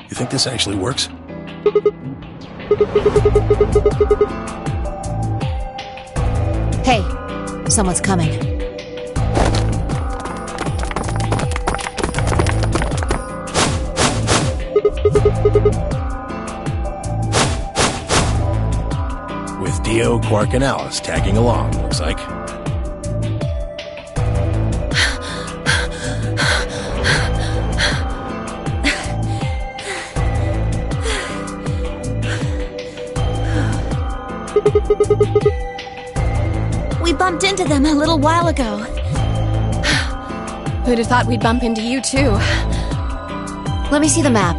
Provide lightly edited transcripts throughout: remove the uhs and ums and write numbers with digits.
You think this actually works? Hey, someone's coming. With Dio, Quark, and Alice tagging along, looks like. We bumped into them a little while ago. Who'd have thought we'd bump into you, too? Let me see the map.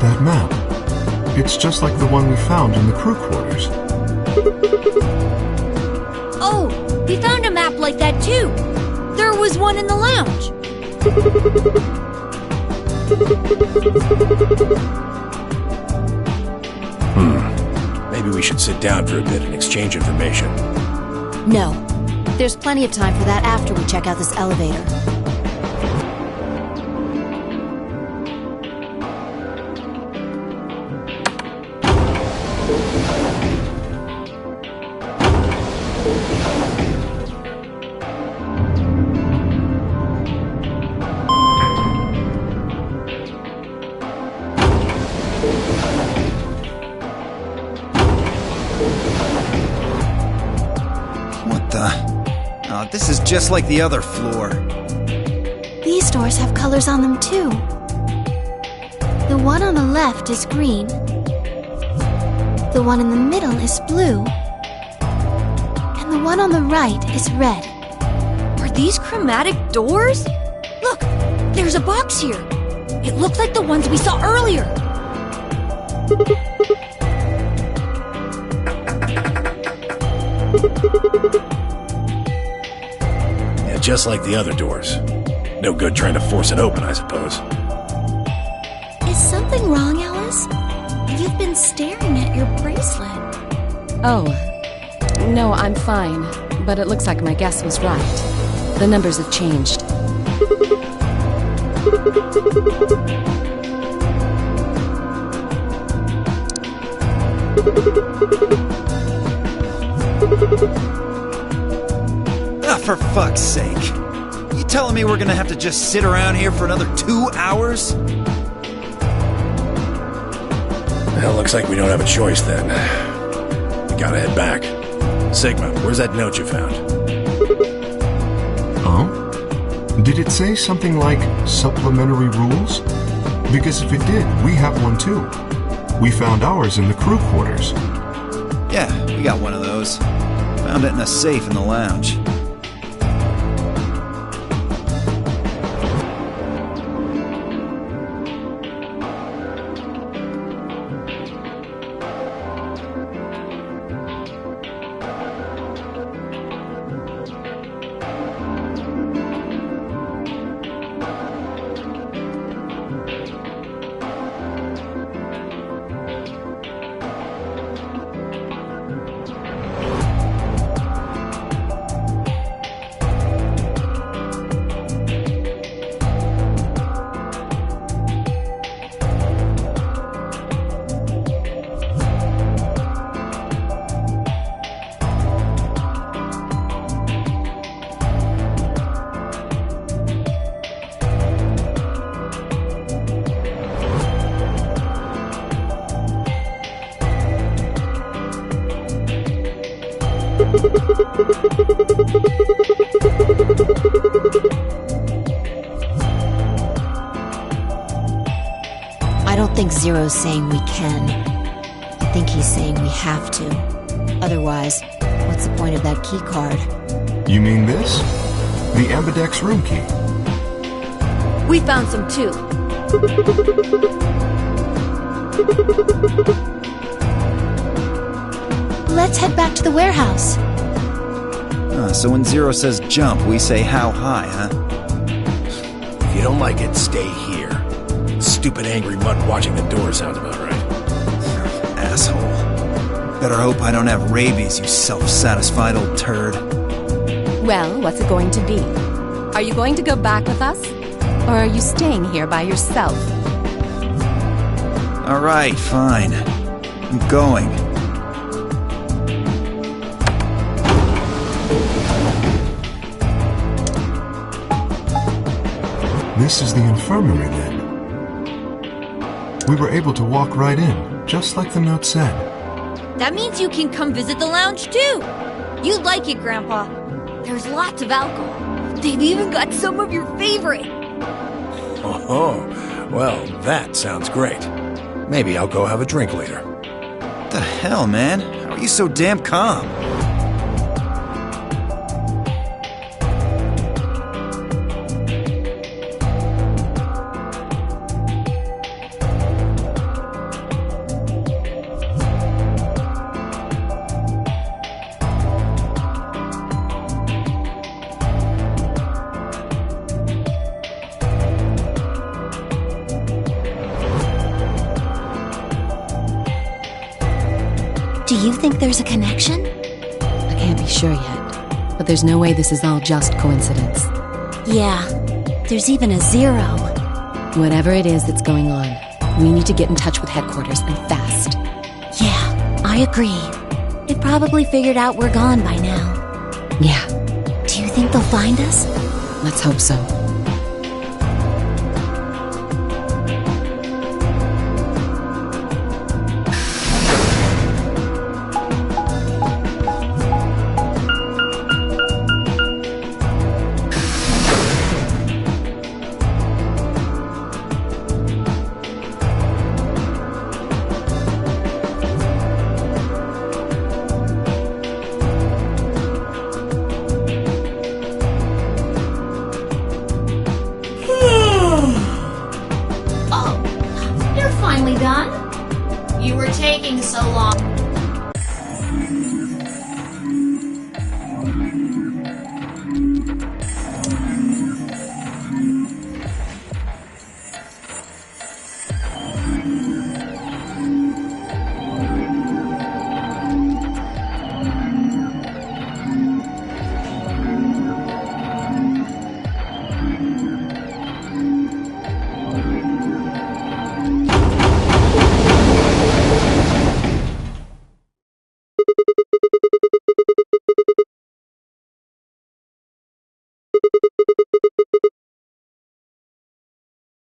That map. It's just like the one we found in the crew quarters. Oh, we found a map like that too. There was one in the lounge. Maybe we should sit down for a bit and exchange information. No. There's plenty of time for that after we check out this elevator. What the? Oh, this is just like the other floor. These doors have colors on them too. The one on the left is green. The one in the middle is blue. And the one on the right is red. Are these chromatic doors? Look, there's a box here. It looked like the ones we saw earlier. Yeah, just like the other doors. No good trying to force it open, I suppose. Is something wrong, Alice? You've been staring at your bracelet. Oh. No, I'm fine. But it looks like my guess was right. The numbers have changed. For fuck's sake. You telling me we're gonna have to just sit around here for another 2 hours? Well, looks like we don't have a choice then. We gotta head back. Sigma, where's that note you found? Oh? Did it say something like supplementary rules? Because if it did, we have one too. We found ours in the crew quarters. Yeah, we got one of those. Found it in a safe in the lounge. I don't think Zero's saying we can. I think he's saying we have to. Otherwise, what's the point of that key card? You mean this? The Ambidex room key. We found some too. Let's head back to the warehouse. So when Zero says jump, we say how high, huh? If you don't like it, stay here. Stupid angry mutt watching the door sounds about right. Asshole. Better hope I don't have rabies, you self-satisfied old turd. Well, what's it going to be? Are you going to go back with us? Or are you staying here by yourself? Alright, fine. I'm going. This is the infirmary then. We were able to walk right in, just like the note said. That means you can come visit the lounge too. You'd like it, Grandpa. There's lots of alcohol. They've even got some of your favorite. Oh, well, that sounds great. Maybe I'll go have a drink later. What the hell, man? How are you so damn calm? Do you think there's a connection? I can't be sure yet, but there's no way this is all just coincidence. Yeah, there's even a 0. Whatever it is that's going on, we need to get in touch with headquarters and fast. Yeah, I agree. It probably figured out we're gone by now. Yeah, Do you think they'll find us? let's hope so.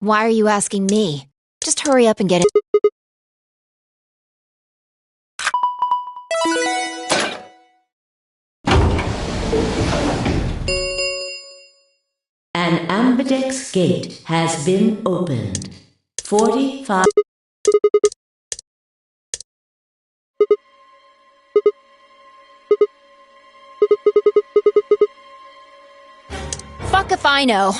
Why are you asking me? Just hurry up and get it. An ambidex gate has been opened. 45... Fuck if I know.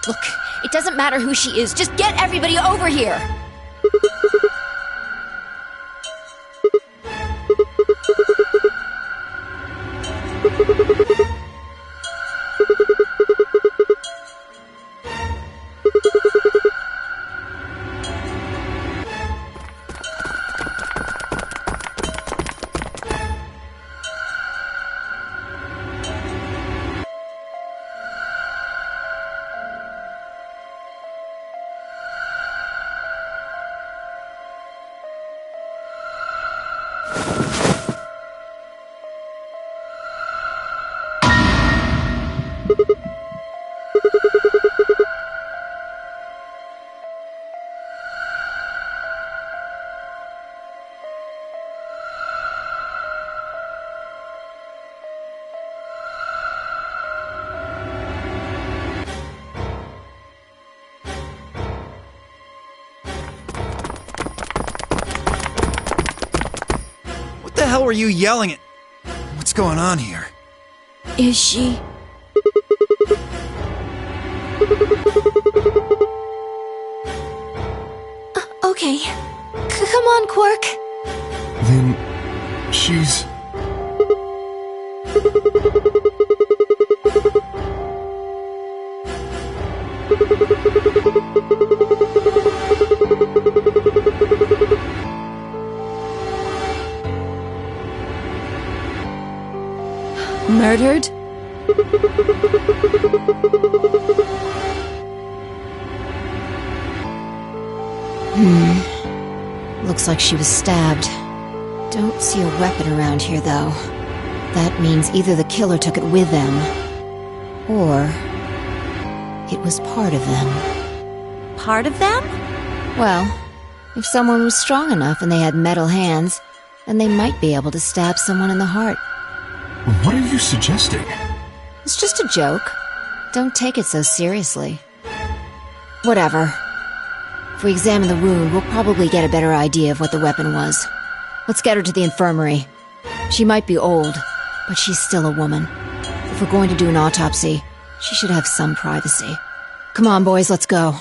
Look, it doesn't matter who she is. Just get everybody over here! What the hell were you yelling at? What's going on here? Is she? Okay. Come on, Quark. Then she's... Murdered? Looks like she was stabbed. Don't see a weapon around here, though. That means either the killer took it with them, or it was part of them. Part of them? Well, if someone was strong enough and they had metal hands, then they might be able to stab someone in the heart. What are you suggesting? It's just a joke. Don't take it so seriously. Whatever. If we examine the wound, we'll probably get a better idea of what the weapon was. Let's get her to the infirmary. She might be old, but she's still a woman. If we're going to do an autopsy, she should have some privacy. Come on, boys, let's go.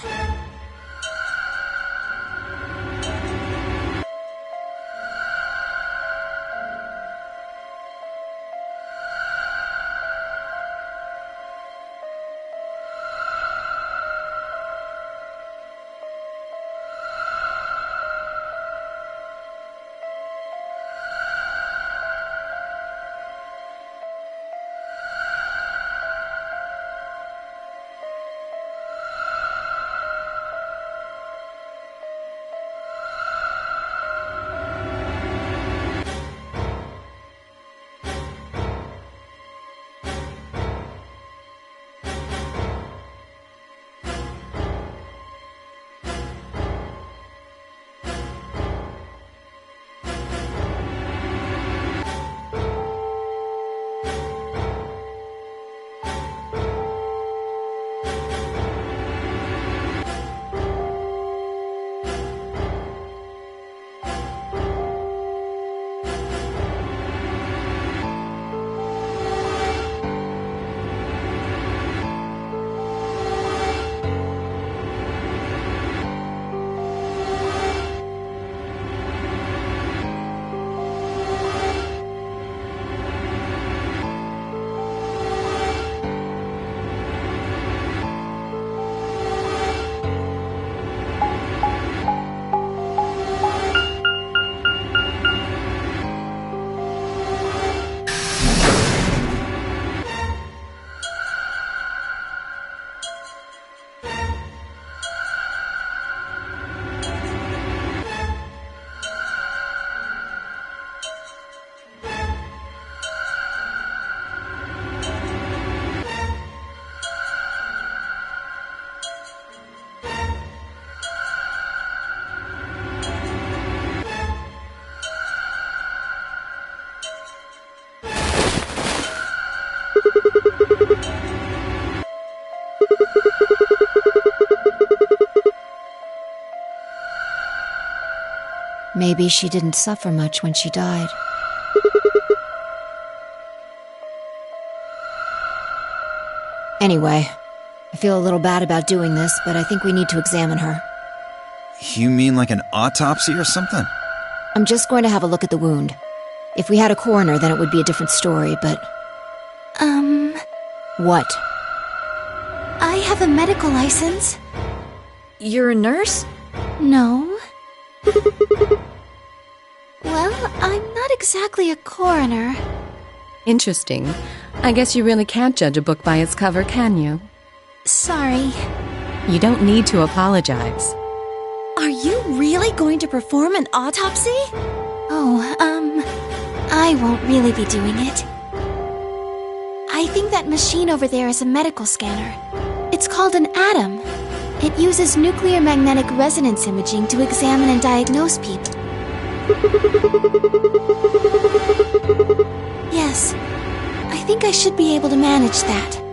Maybe she didn't suffer much when she died. Anyway, I feel a little bad about doing this, but I think we need to examine her. You mean like an autopsy or something? I'm just going to have a look at the wound. If we had a coroner, then it would be a different story, but... What? I have a medical license. You're a nurse? No. Well, I'm not exactly a coroner. Interesting. I guess you really can't judge a book by its cover, can you? Sorry. You don't need to apologize. Are you really going to perform an autopsy? I won't really be doing it. I think that machine over there is a medical scanner. It's called an ATOM. It uses nuclear magnetic resonance imaging to examine and diagnose people. Yes, I think I should be able to manage that.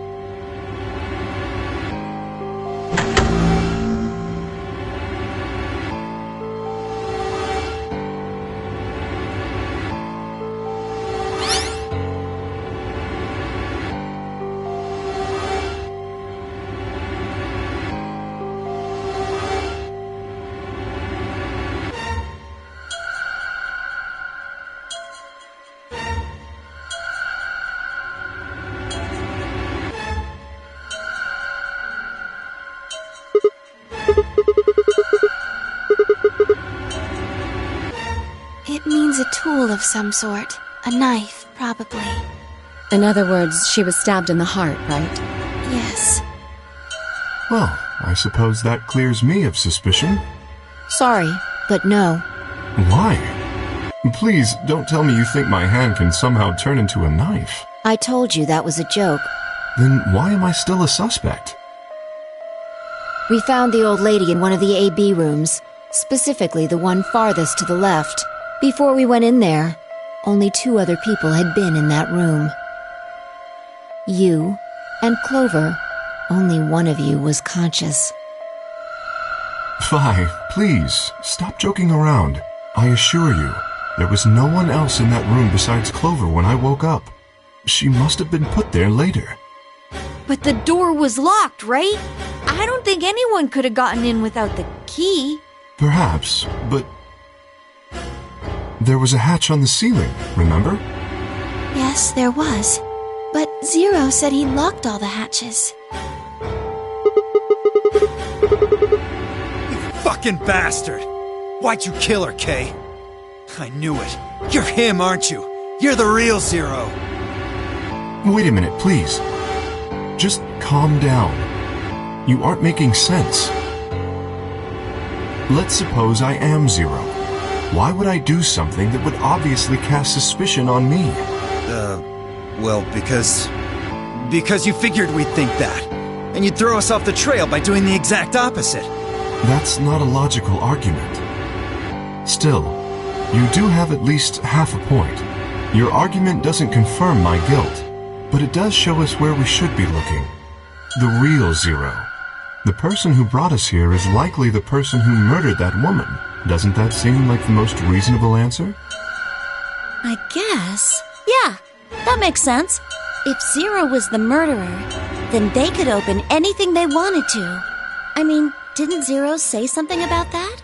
It means a tool of some sort. A knife, probably. In other words, she was stabbed in the heart, right? Yes. Well, I suppose that clears me of suspicion. Sorry, but no. Why? Please, don't tell me you think my hand can somehow turn into a knife. I told you that was a joke. Then why am I still a suspect? We found the old lady in one of the AB rooms, specifically the one farthest to the left. Before we went in there, only 2 other people had been in that room. You and Clover. Only one of you was conscious. Fi, please, stop joking around. I assure you, there was no one else in that room besides Clover when I woke up. She must have been put there later. But the door was locked, right? I don't think anyone could have gotten in without the key. Perhaps, but... There was a hatch on the ceiling, remember? Yes, there was. But Zero said he locked all the hatches. You fucking bastard! Why'd you kill her, Kay? I knew it. You're him, aren't you? You're the real Zero. Wait a minute, please. Just calm down. You aren't making sense. Let's suppose I am Zero. Why would I do something that would obviously cast suspicion on me? Well, because you figured we'd think that. And you'd throw us off the trail by doing the exact opposite. That's not a logical argument. Still, you do have at least half a point. Your argument doesn't confirm my guilt, but it does show us where we should be looking. The real Zero. The person who brought us here is likely the person who murdered that woman. Doesn't that seem like the most reasonable answer? I guess. Yeah, that makes sense. If Zero was the murderer, then they could open anything they wanted to. I mean, didn't Zero say something about that?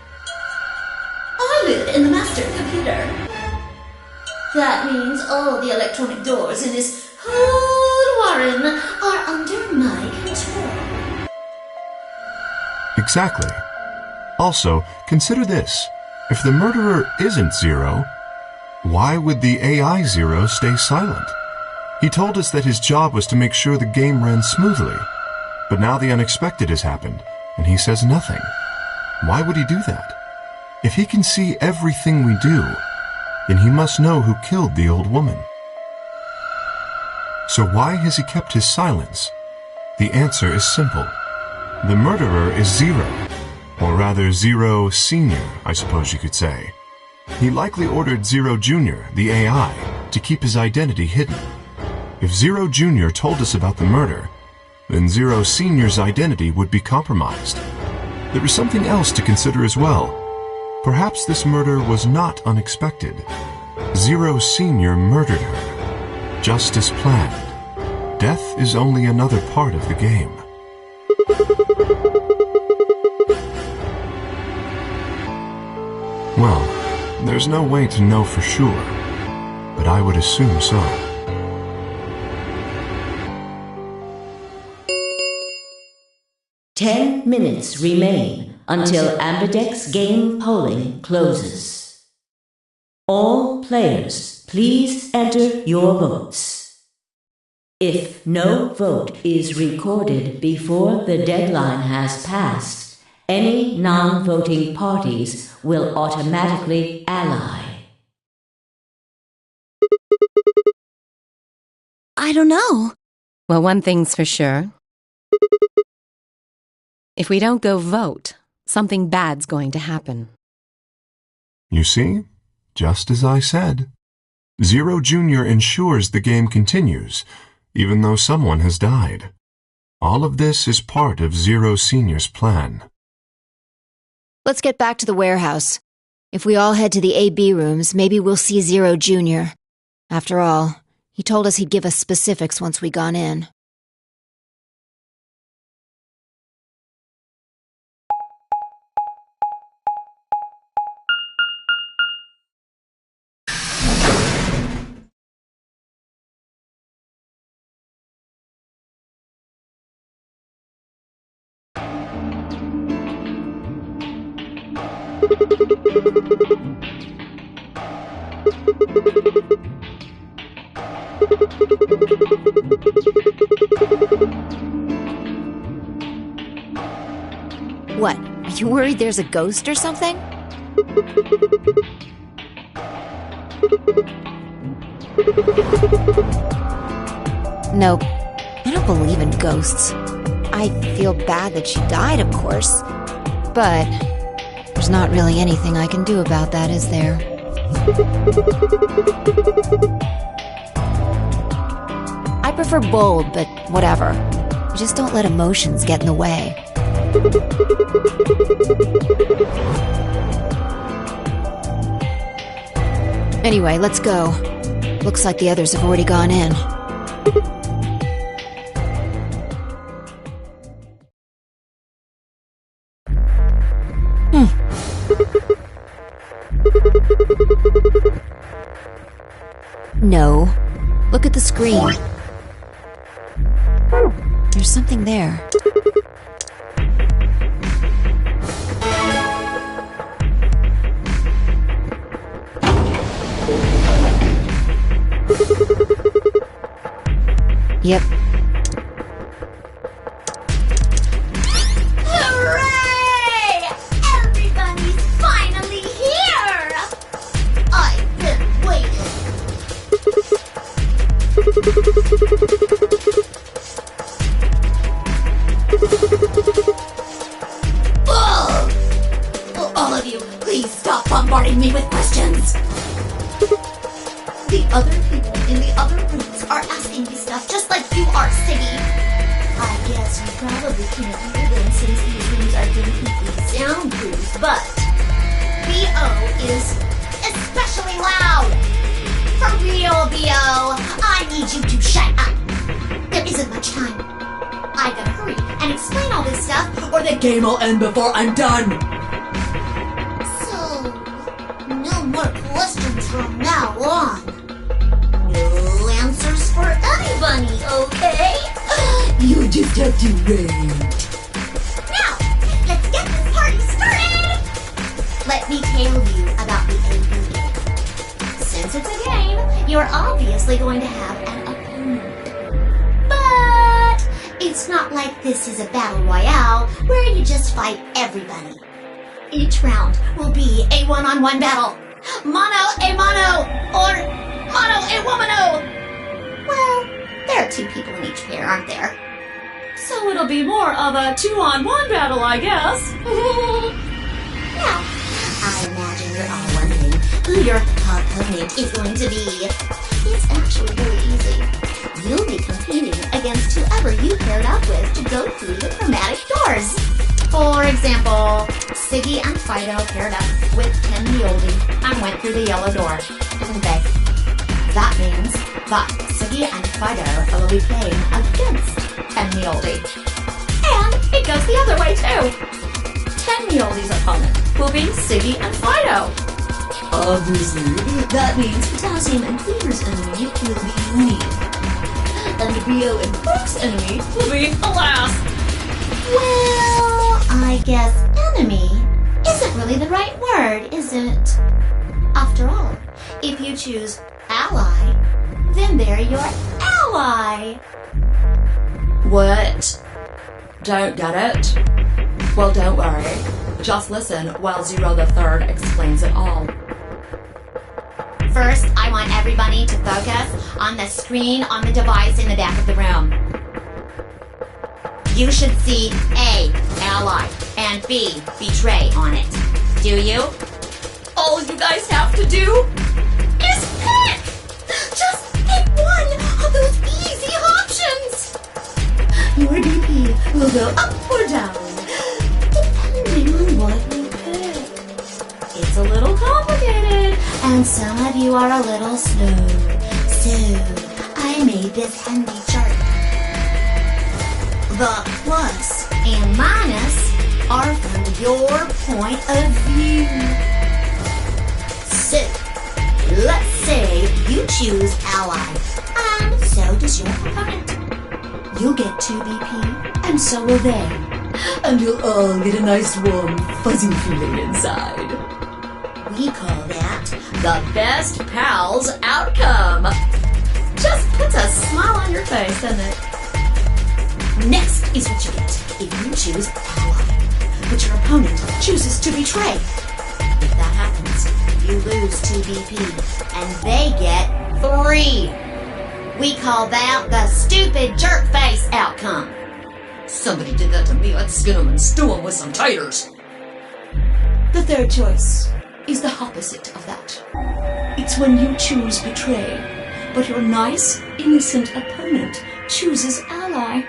I live in the master computer. That means all the electronic doors in this whole warren are under my control. Exactly. Also, consider this. If the murderer isn't Zero, why would the AI Zero stay silent? He told us that his job was to make sure the game ran smoothly. But now the unexpected has happened, and he says nothing. Why would he do that? If he can see everything we do, then he must know who killed the old woman. So why has he kept his silence? The answer is simple. The murderer is Zero. Or rather, Zero Senior, I suppose you could say. He likely ordered Zero Junior, the AI, to keep his identity hidden. If Zero Junior told us about the murder, then Zero Senior's identity would be compromised. There is something else to consider as well. Perhaps this murder was not unexpected. Zero Sr. murdered her, just as planned. Death is only another part of the game. Well, there's no way to know for sure, but I would assume so. Ten minutes remain until Ambidex game polling closes. All players, please enter your votes. If no vote is recorded before the deadline has passed, any non-voting parties will automatically ally. I don't know. Well, one thing's for sure. If we don't go vote, something bad's going to happen. You see? Just as I said. Zero Jr. ensures the game continues, even though someone has died. All of this is part of Zero Sr.'s plan. Let's get back to the warehouse. If we all head to the AB rooms, maybe we'll see Zero Jr. After all, he told us he'd give us specifics once we gone in. What? Are you worried there's a ghost or something? Nope. I don't believe in ghosts. I feel bad that she died, of course. But there's not really anything I can do about that, is there? I prefer bold, but whatever. Just don't let emotions get in the way. Anyway, let's go. Looks like the others have already gone in. No. Look at the screen. There's something there. Yep. Hooray! Everybody's finally here! I've been waiting. Ugh! All of you, please stop bombarding me with questions. The other people in the other rooms are asking me stuff just like you are, Siggy. I guess you probably can't hear them since these rooms are completely soundproof, but B.O. is especially loud. For real, B.O., I need you to shut up. There isn't much time. I gotta hurry and explain all this stuff, or the game will end before I'm done. So, no more questions from now on. No answers for anybody, okay? You just have to wait. Now, let's get this party started! Let me tell you about the AB game. Since it's a game, you're obviously going to have an opponent. But it's not like this is a battle royale where you just fight everybody. Each round will be a one-on-one battle. Mono a mono, or mono a womano. Well, there are two people in each pair, aren't there? So it'll be more of a 2-on-1 battle, I guess. Now, I imagine you're all wondering who your opponent is going to be. It's actually really easy. You'll be competing against whoever you paired up with to go through the chromatic doors. For example, Siggy and Fido paired up with Ken the Oldie and went through the yellow door, didn't they? That means that Siggy and Fido will be playing against Ken the Oldie. And it goes the other way too. Ken the Oldie's opponent will be Siggy and Fido. Obviously, that means Potassium and Cleaver's enemy will be me. And Bio and Hook's enemy will be Alas. Well, I guess enemy isn't really the right word, is it? After all, if you choose ally, then they're your ally. What? Don't get it? Well, don't worry. Just listen while Zero the Third explains it all. First, I want everybody to focus on the screen on the device in the back of the room. You should see A, ally, and B, betray on it. Do you? All you guys have to do is pick! Just pick one of those easy options! Your DP will go up or down, depending on what you pick. It's a little complicated, and some of you are a little slow. So, I made this handy chart. The plus and minus are from your point of view. So, let's say you choose ally, and so does your opponent. You'll get 2 BP, and so will they. And you'll all get a nice warm, fuzzy feeling inside. We call that the best pals outcome. Just puts a smile on your face, doesn't it? Next is what you get if you choose ally, but your opponent chooses to betray. If that happens, you lose 2 BP, and they get 3. We call that the stupid jerk face outcome. Somebody did that to me, I'd skin them and stew them with some taters. The third choice is the opposite of that. It's when you choose betray, but your nice, innocent opponent chooses ally.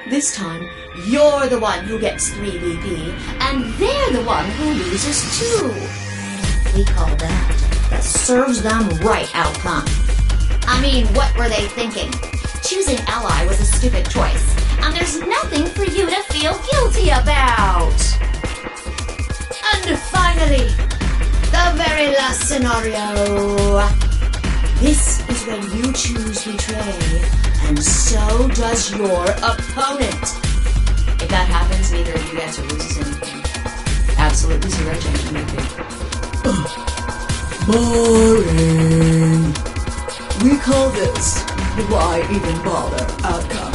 This time, you're the one who gets 3 BP, and they're the one who loses 2. We call that the serves them right outcome. I mean, what were they thinking? Choosing ally was a stupid choice, and there's nothing for you to feel guilty about. And finally, the very last scenario. This is when you choose betray, and so does your opponent. If that happens, neither of you guys loses anything. Absolutely zero change in Boring. We call this the why even bother outcome.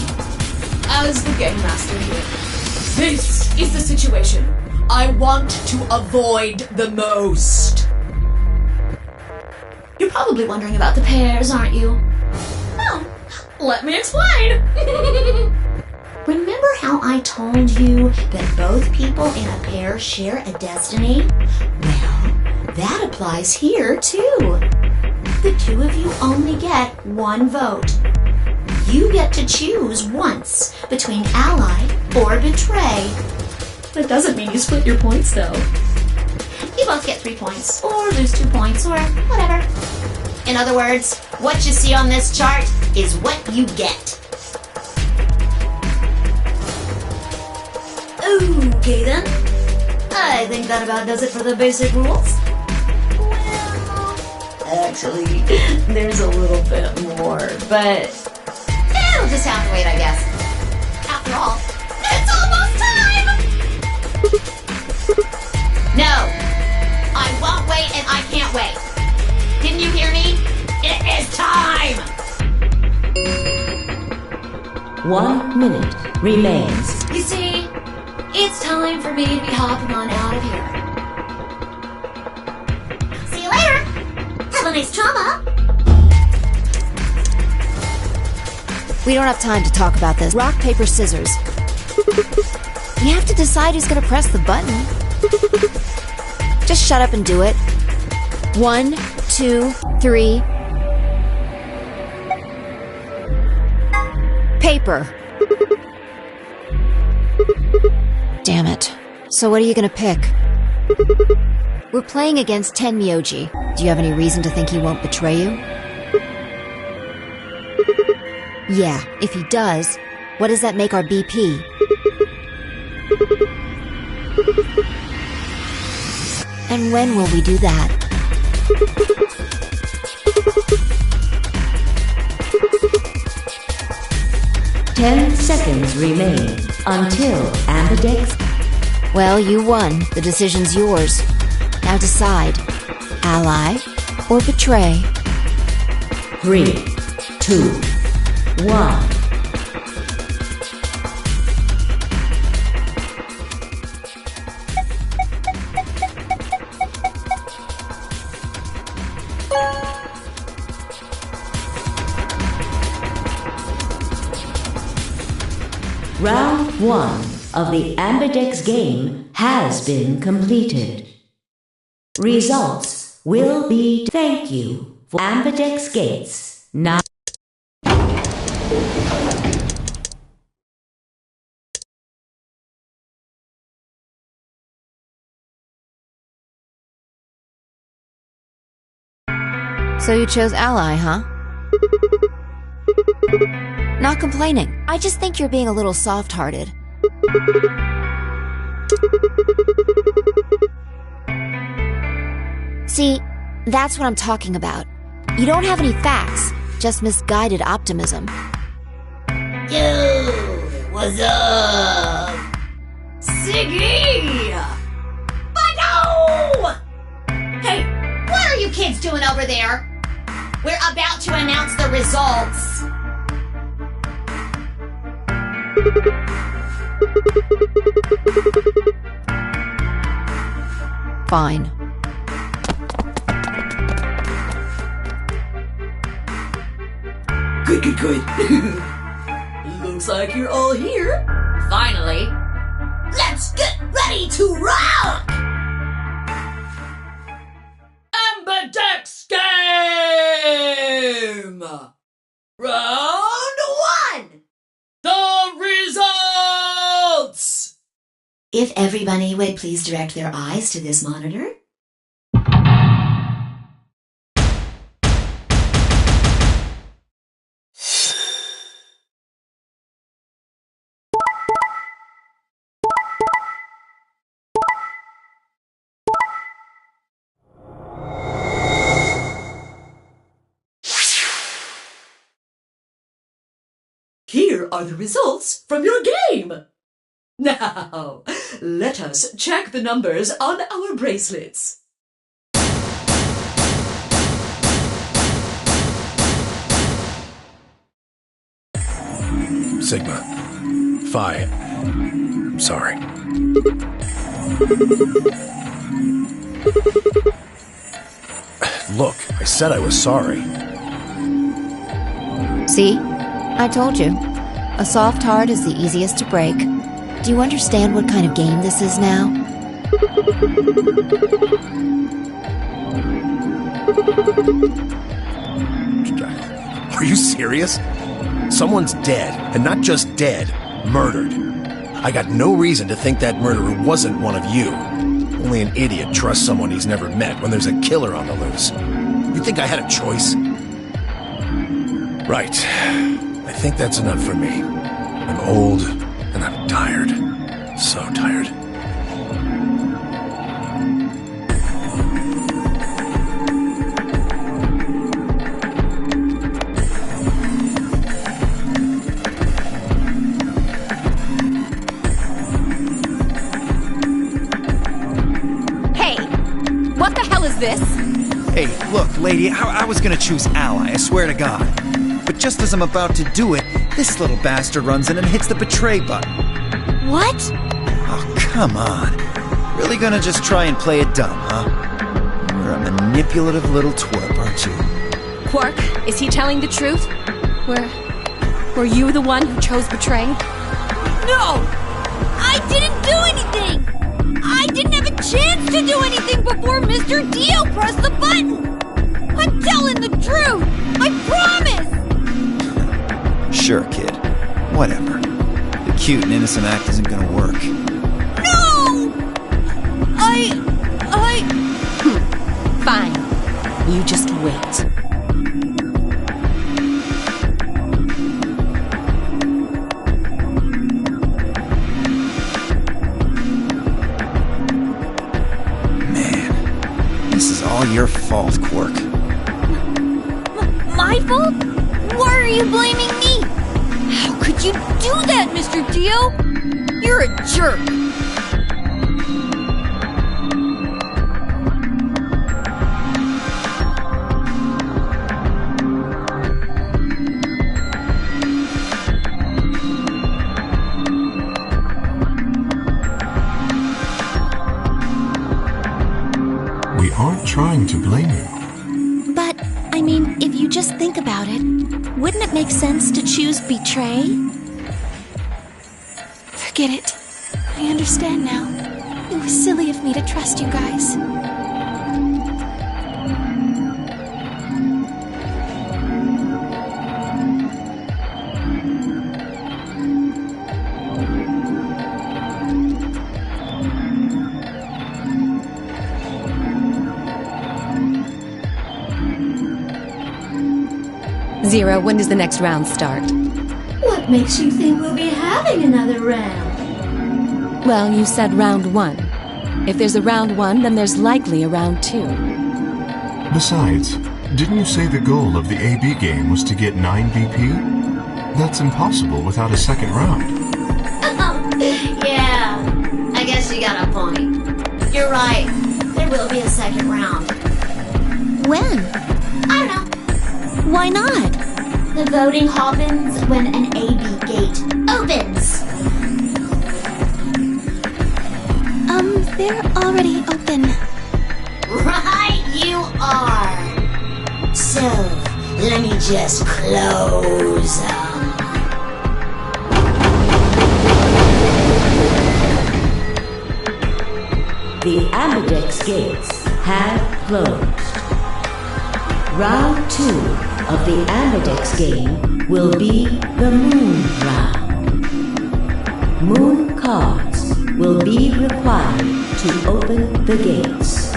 As the Game Master here, this is the situation I want to avoid the most. You're probably wondering about the pairs, aren't you? Well, let me explain. Remember how I told you that both people in a pair share a destiny? Well, that applies here too. The 2 of you only get 1 vote. You get to choose once between ally or betray. That doesn't mean you split your points, though. You both get 3 points, or lose 2 points, or whatever. In other words, what you see on this chart is what you get. Okay then. I think that about does it for the basic rules. Well, actually, there's a little bit more, but it'll just have to wait, I guess. After all, it's almost time! No, I won't wait and I can't wait. Didn't you hear me? It is time! 1 minute remains. You see, it's time for me to be hopping on out of here. See you later! Have a nice trauma! We don't have time to talk about this. Rock, paper, scissors. We have to decide who's gonna press the button. Just shut up and do it. 1, 2, 3. paper. Damn it. So what are you gonna pick? We're playing against Tenmyoji. Do you have any reason to think he won't betray you? Yeah, if he does, what does that make our BP? And when will we do that? Ten seconds remain until Ambidex. Well, you won. The decision's yours. Now decide. Ally or betray? 3, 2, 1. Round 1 of the Ambidex game has been completed. Results will be thank you for Ambidex Gates. Now So you chose Ally, huh? Not complaining. I just think you're being a little soft-hearted. See, that's what I'm talking about. You don't have any facts, just misguided optimism. Yo, what's up? Siggy! But Hey, what are you kids doing over there? We're about to announce the results. Fine. Good. Looks like you're all here. Finally. Let's get ready to rock! Ambidex game! Round 1! The results! If everybody would please direct their eyes to this monitor. Here are the results from your game. Now, let us check the numbers on our bracelets. Sigma. Phi. Sorry. Look, I said I was sorry. See? I told you. A soft heart is the easiest to break. Do you understand what kind of game this is now? Are you serious? Someone's dead, and not just dead, murdered. I got no reason to think that murderer wasn't one of you. Only an idiot trusts someone he's never met when there's a killer on the loose. You think I had a choice? Right. I think that's enough for me. I'm old, and I'm tired. So tired. Hey! What the hell is this? Hey, look, lady, I was gonna choose Ally, I swear to God. But just as I'm about to do it, this little bastard runs in and hits the betray button. What? Oh, come on. Really gonna just try and play it dumb, huh? You're a manipulative little twerp, aren't you? Quark, is he telling the truth? Were you the one who chose betray? No! I didn't do anything! I didn't have a chance to do anything before Mr. Dio pressed the button! I'm telling the truth! I promise! Sure, kid. Whatever. The cute and innocent act isn't gonna work. No! Fine. You just wait. This is all your fault, Quark. My fault? Why are you blaming me? How could you do that, Mr. Dio? You're a jerk. We aren't trying to blame you. But, I mean, if you just think about it, wouldn't it make sense to choose betray? Forget it. I understand now. It was silly of me to trust you guys. Zero, when does the next round start? What makes you think we'll be having another round? Well, you said round 1. If there's a round 1, then there's likely a round 2. Besides, didn't you say the goal of the AB game was to get 9 BP? That's impossible without a second round. Yeah, I guess you got a point. You're right. There will be a second round. When? I don't know. Why not? The voting happens when an AB gate opens. They're already open. Right you are. So, let me just close them. The Ambidex gates have closed. Round 2 of the Ambidex game will be the Moon round. Moon cards will be required to open the gates.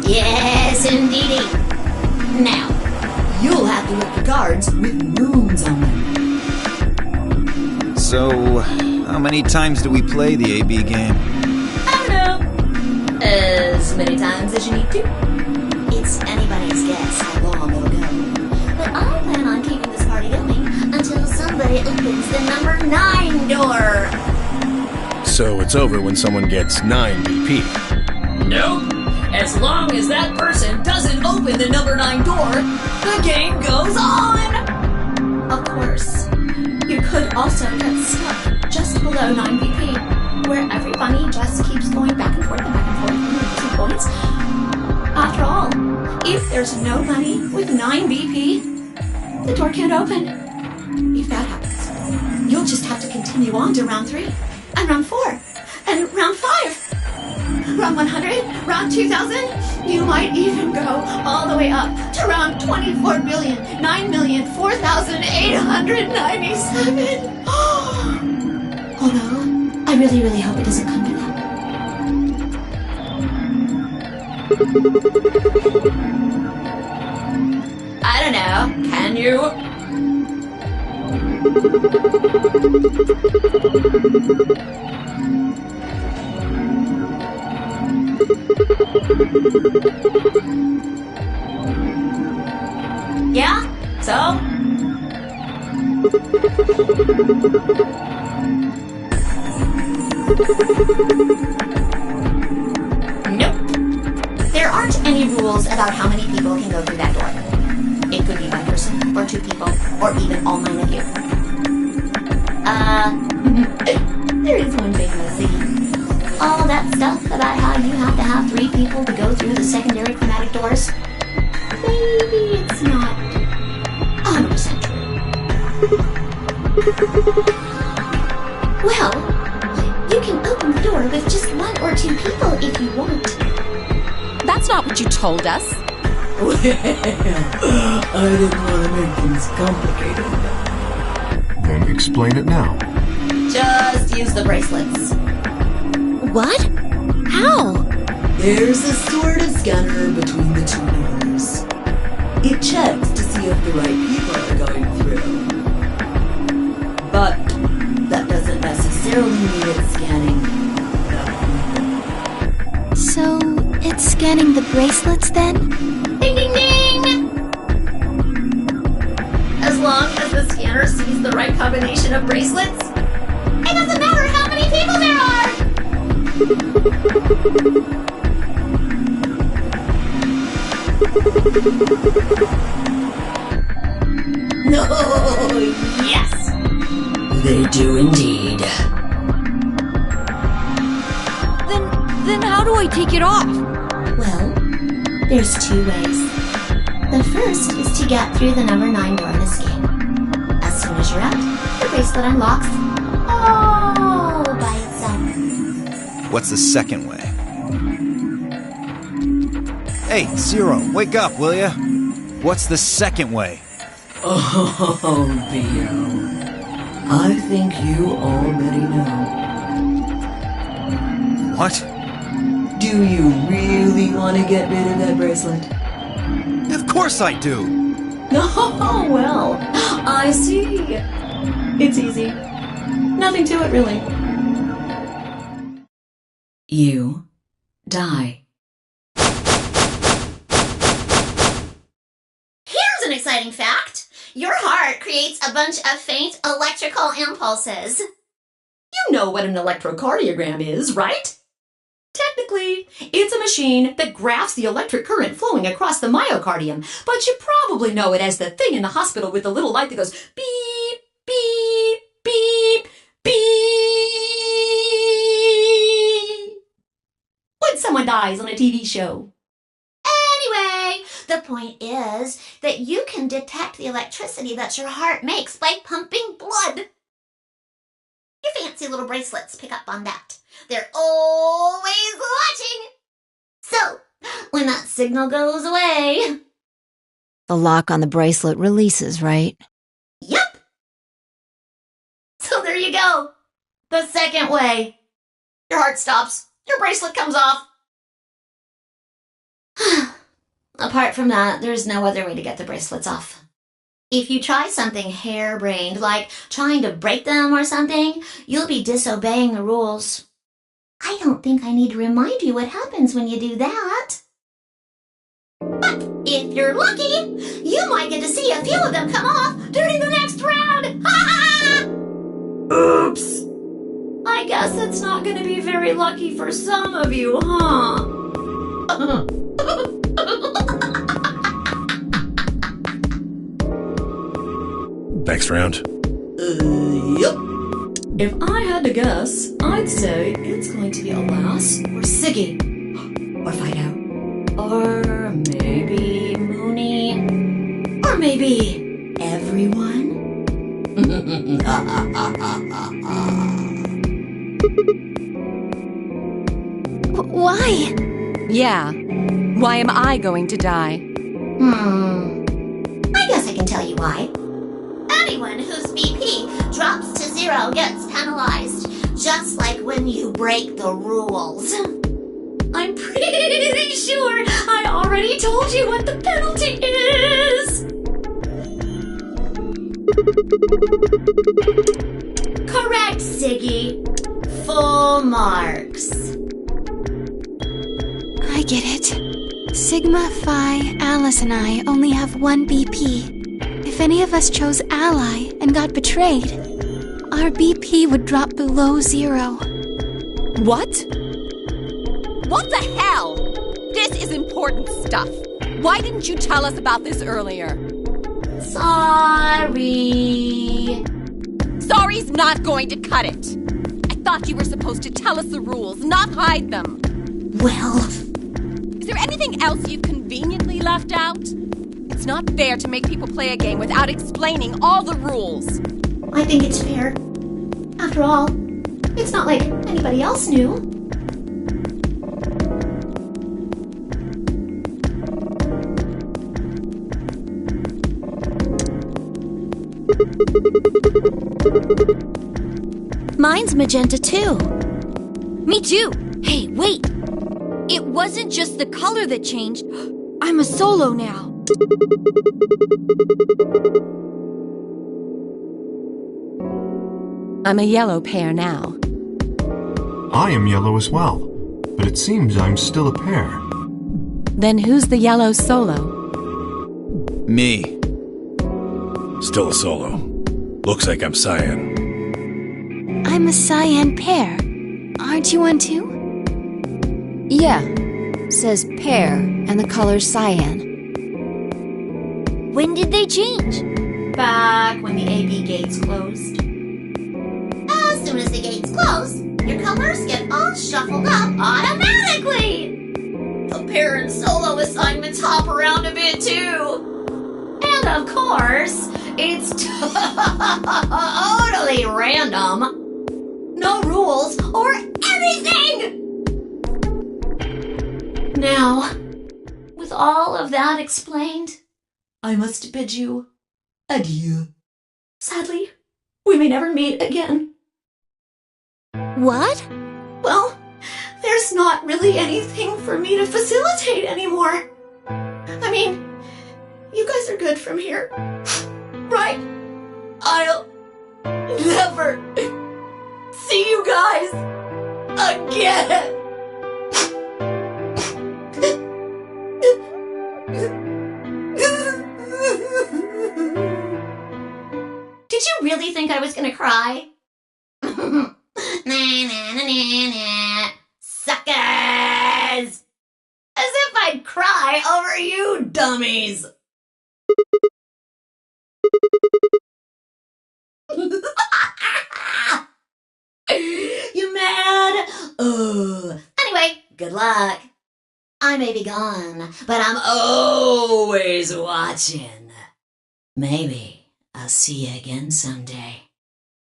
Yes, indeedy. Now, you'll have to look the cards with moons on them. So, how many times do we play the AB game? I don't know. As many times as you need to. It's anybody's guess how long it'll go. But I plan on keeping this party going until somebody opens the number 9 door. So it's over when someone gets 9 BP. Nope. As long as that person doesn't open the number 9 door, the game goes on! Of course. You could also get stuck just below 9 BP, where every bunny just keeps going back and forth and back and forth and losing points. After all, if there's no bunny with 9 BP, the door can't open. If that happens, you'll just have to continue on to round 3, and round 4, and round 5. Round 100, round 2000, you might even go all the way up to round 24,9,004,897. Although, I really, really hope it doesn't come to that. I don't know, can you? Yeah? So? Nope. There aren't any rules about how many people can go through that door. It could be one person, or 2 people, or even all 9 of you. There is one thing to see. All that stuff about how you have to have 3 people to go through the secondary chromatic doors. Maybe it's not 100% true. Well, you can open the door with just 1 or 2 people if you want. That's not what you told us. Well, I didn't want to make things complicated. Then explain it now. Just use the bracelets. What? How? There's a sort of scanner between the two doors. It checks to see if the right people are going through. But that doesn't necessarily mean it's scanning the people. So, it's scanning the bracelets then? Ding ding ding! As long as the scanner sees the right combination of bracelets, it doesn't matter how many people there are! No, yes! They do indeed. Then how do I take it off? Well, there's two ways. The first is to get through the number 9 door in this game. As soon as you're out, the bracelet unlocks all by itself. What's the second way? Hey, Zero, wake up, will ya? What's the second way? Oh, Theo. I think you already know. What? Do you really want to get rid of that bracelet? Of course I do! Oh, well, I see. It's easy. Nothing to it, really. You die. Here's an exciting fact. Your heart creates a bunch of faint electrical impulses. You know what an electrocardiogram is, right? Technically, it's a machine that graphs the electric current flowing across the myocardium, but you probably know it as the thing in the hospital with the little light that goes beep, beep, beep, beep when someone dies on a TV show. Anyway, the point is that you can detect the electricity that your heart makes by pumping blood. Your fancy little bracelets pick up on that. They're always watching. So, when that signal goes away... The lock on the bracelet releases, right? Yep. So there you go. The second way. Your heart stops. Your bracelet comes off. Apart from that, there's no other way to get the bracelets off. If you try something harebrained, like trying to break them or something, you'll be disobeying the rules. I don't think I need to remind you what happens when you do that. But if you're lucky, you might get to see a few of them come off during the next round. Ha ha! Oops. I guess it's not going to be very lucky for some of you, huh? Next round. Yep. If I had to guess, I'd say it's going to be Alas or Siggy. Or Fido. Or maybe Mooney. Or maybe everyone. Why? Yeah. Why am I going to die? I guess I can tell you why. Anyone whose BP drops to 0 gets penalized, just like when you break the rules. I'm pretty sure I already told you what the penalty is. Correct, Siggy. Full marks. I get it. Sigma, Phi, Alice, and I only have 1 BP. If any of us chose Ally and got betrayed, our BP would drop below 0. What? What the hell? This is important stuff. Why didn't you tell us about this earlier? Sorry. Sorry's not going to cut it. I thought you were supposed to tell us the rules, not hide them. Well... Is there anything else you've conveniently left out? It's not fair to make people play a game without explaining all the rules. I think it's fair. After all, it's not like anybody else knew. Mine's magenta too. Me too. Hey, wait! It wasn't just the color that changed. I'm a solo now. I'm a yellow pear now. I am yellow as well, but it seems I'm still a pear. Then who's the yellow solo? Me. Still a solo. Looks like I'm cyan. I'm a cyan pear. Aren't you one too? Yeah. Says pear, and the color's cyan. When did they change? Back when the AB gates closed. As soon as the gates close, your colors get all shuffled up automatically. The pair and solo assignments hop around a bit too. And of course, it's totally random. No rules or anything! Now, with all of that explained, I must bid you adieu. Sadly, we may never meet again. What? Well, there's not really anything for me to facilitate anymore. I mean, you guys are good from here, right? I'll never see you guys again. Did you really think I was gonna cry? Nah, nah, nah, nah, nah. Suckers! As if I'd cry over you dummies! You mad? Anyway, good luck. I may be gone, but I'm always watching. Maybe I'll see you again someday.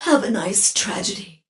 Have a nice tragedy.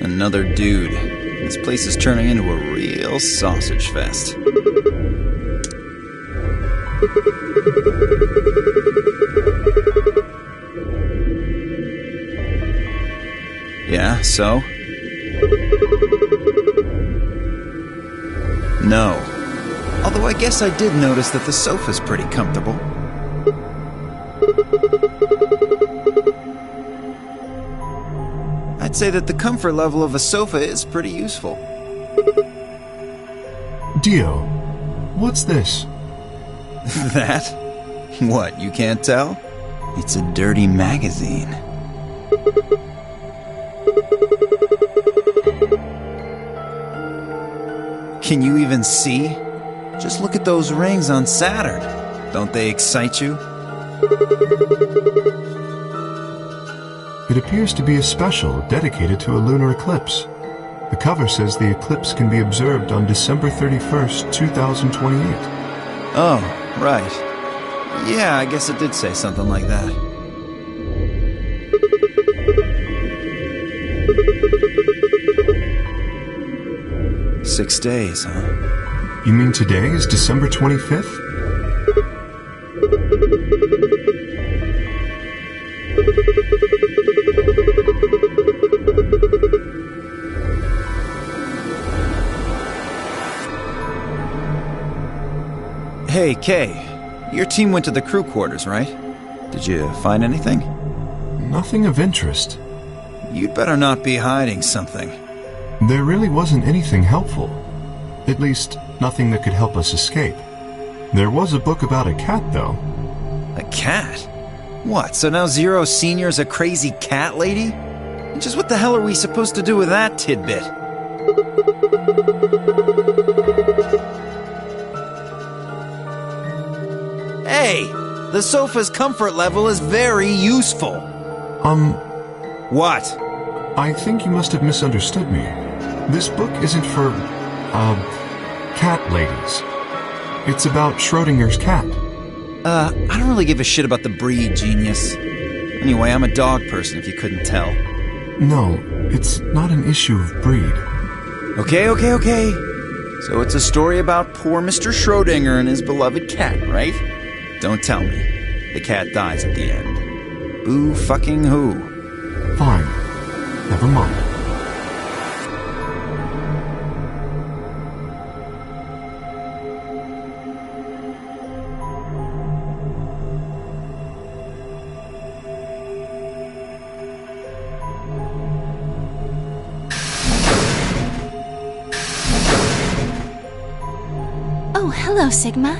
Another dude. This place is turning into a real sausage fest. Yeah, so? No. Although I guess I did notice that the sofa's pretty comfortable. I'd say that the comfort level of a sofa is pretty useful. Dio, what's this? That? What, you can't tell? It's a dirty magazine. Can you even see? Just look at those rings on Saturn. Don't they excite you? It appears to be a special dedicated to a lunar eclipse. The cover says the eclipse can be observed on December 31st, 2028. Oh, right. Yeah, I guess it did say something like that. Six days, huh? You mean today is December 25th? Hey, Kay. Your team went to the crew quarters, right? Did you find anything? Nothing of interest. You'd better not be hiding something. There really wasn't anything helpful. At least, nothing that could help us escape. There was a book about a cat, though. A cat? What, so now Zero Senior's a crazy cat lady? Just what the hell are we supposed to do with that tidbit? Hey! The sofa's comfort level is very useful. What? I think you must have misunderstood me. This book isn't for, cat ladies. It's about Schrodinger's cat. I don't really give a shit about the breed, genius. Anyway, I'm a dog person, if you couldn't tell. No, it's not an issue of breed. Okay. So it's a story about poor Mr. Schrodinger and his beloved cat, right? Don't tell me. The cat dies at the end. Boo fucking who? Fine. Never mind. Oh, hello, Sigma.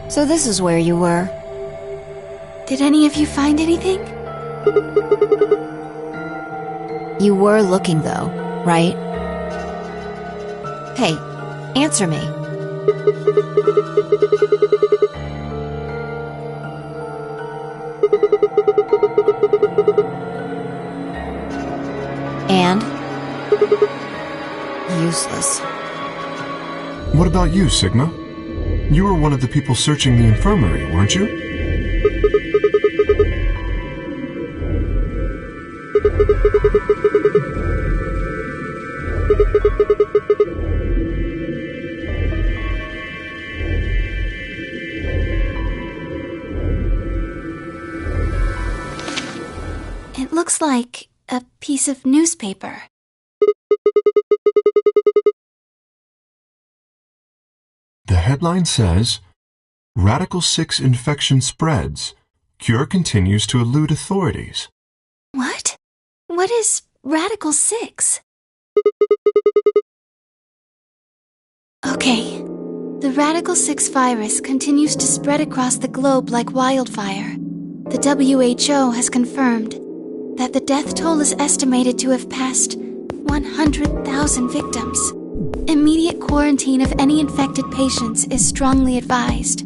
So this is where you were. Did any of you find anything? You were looking, though, right? Hey, answer me. And? Useless. What about you, Sigma? You were one of the people searching the infirmary, weren't you? It looks like a piece of newspaper. The headline says, Radical 6 infection spreads. Cure continues to elude authorities. What? What is Radical 6? Okay. The Radical 6 virus continues to spread across the globe like wildfire. The WHO has confirmed that the death toll is estimated to have passed 100,000 victims. Immediate quarantine of any infected patients is strongly advised.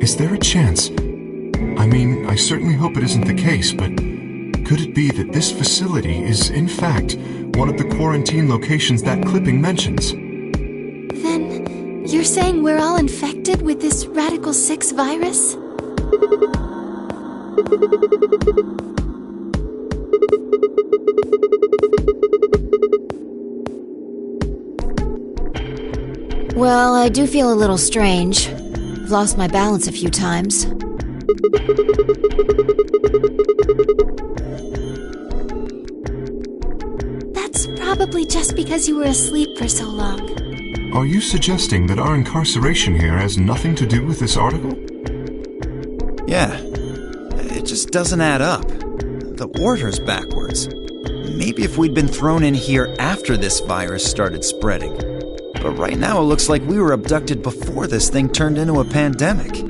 Is there a chance? I mean, I certainly hope it isn't the case, but could it be that this facility is, in fact, one of the quarantine locations that clipping mentions? Then, you're saying we're all infected with this Radical 6 virus? Well, I do feel a little strange. I've lost my balance a few times. That's probably just because you were asleep for so long. Are you suggesting that our incarceration here has nothing to do with this article? Yeah. It just doesn't add up. The order's backwards. Maybe if we'd been thrown in here after this virus started spreading. But right now it looks like we were abducted before this thing turned into a pandemic.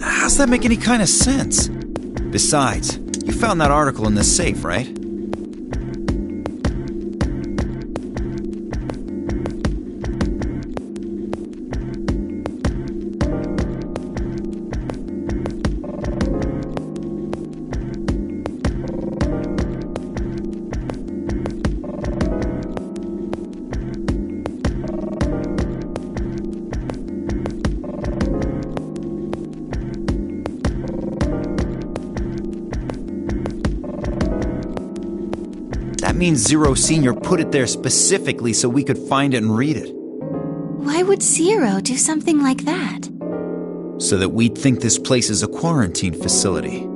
How's that make any kind of sense? Besides, you found that article in this safe, right? That means Zero Senior put it there specifically so we could find it and read it. Why would Zero do something like that? So that we'd think this place is a quarantine facility.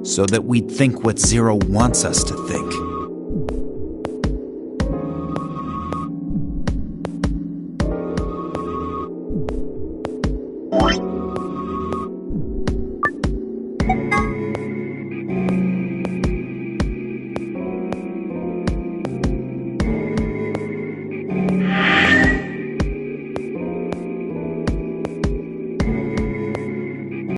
So that we'd think what Zero wants us to think.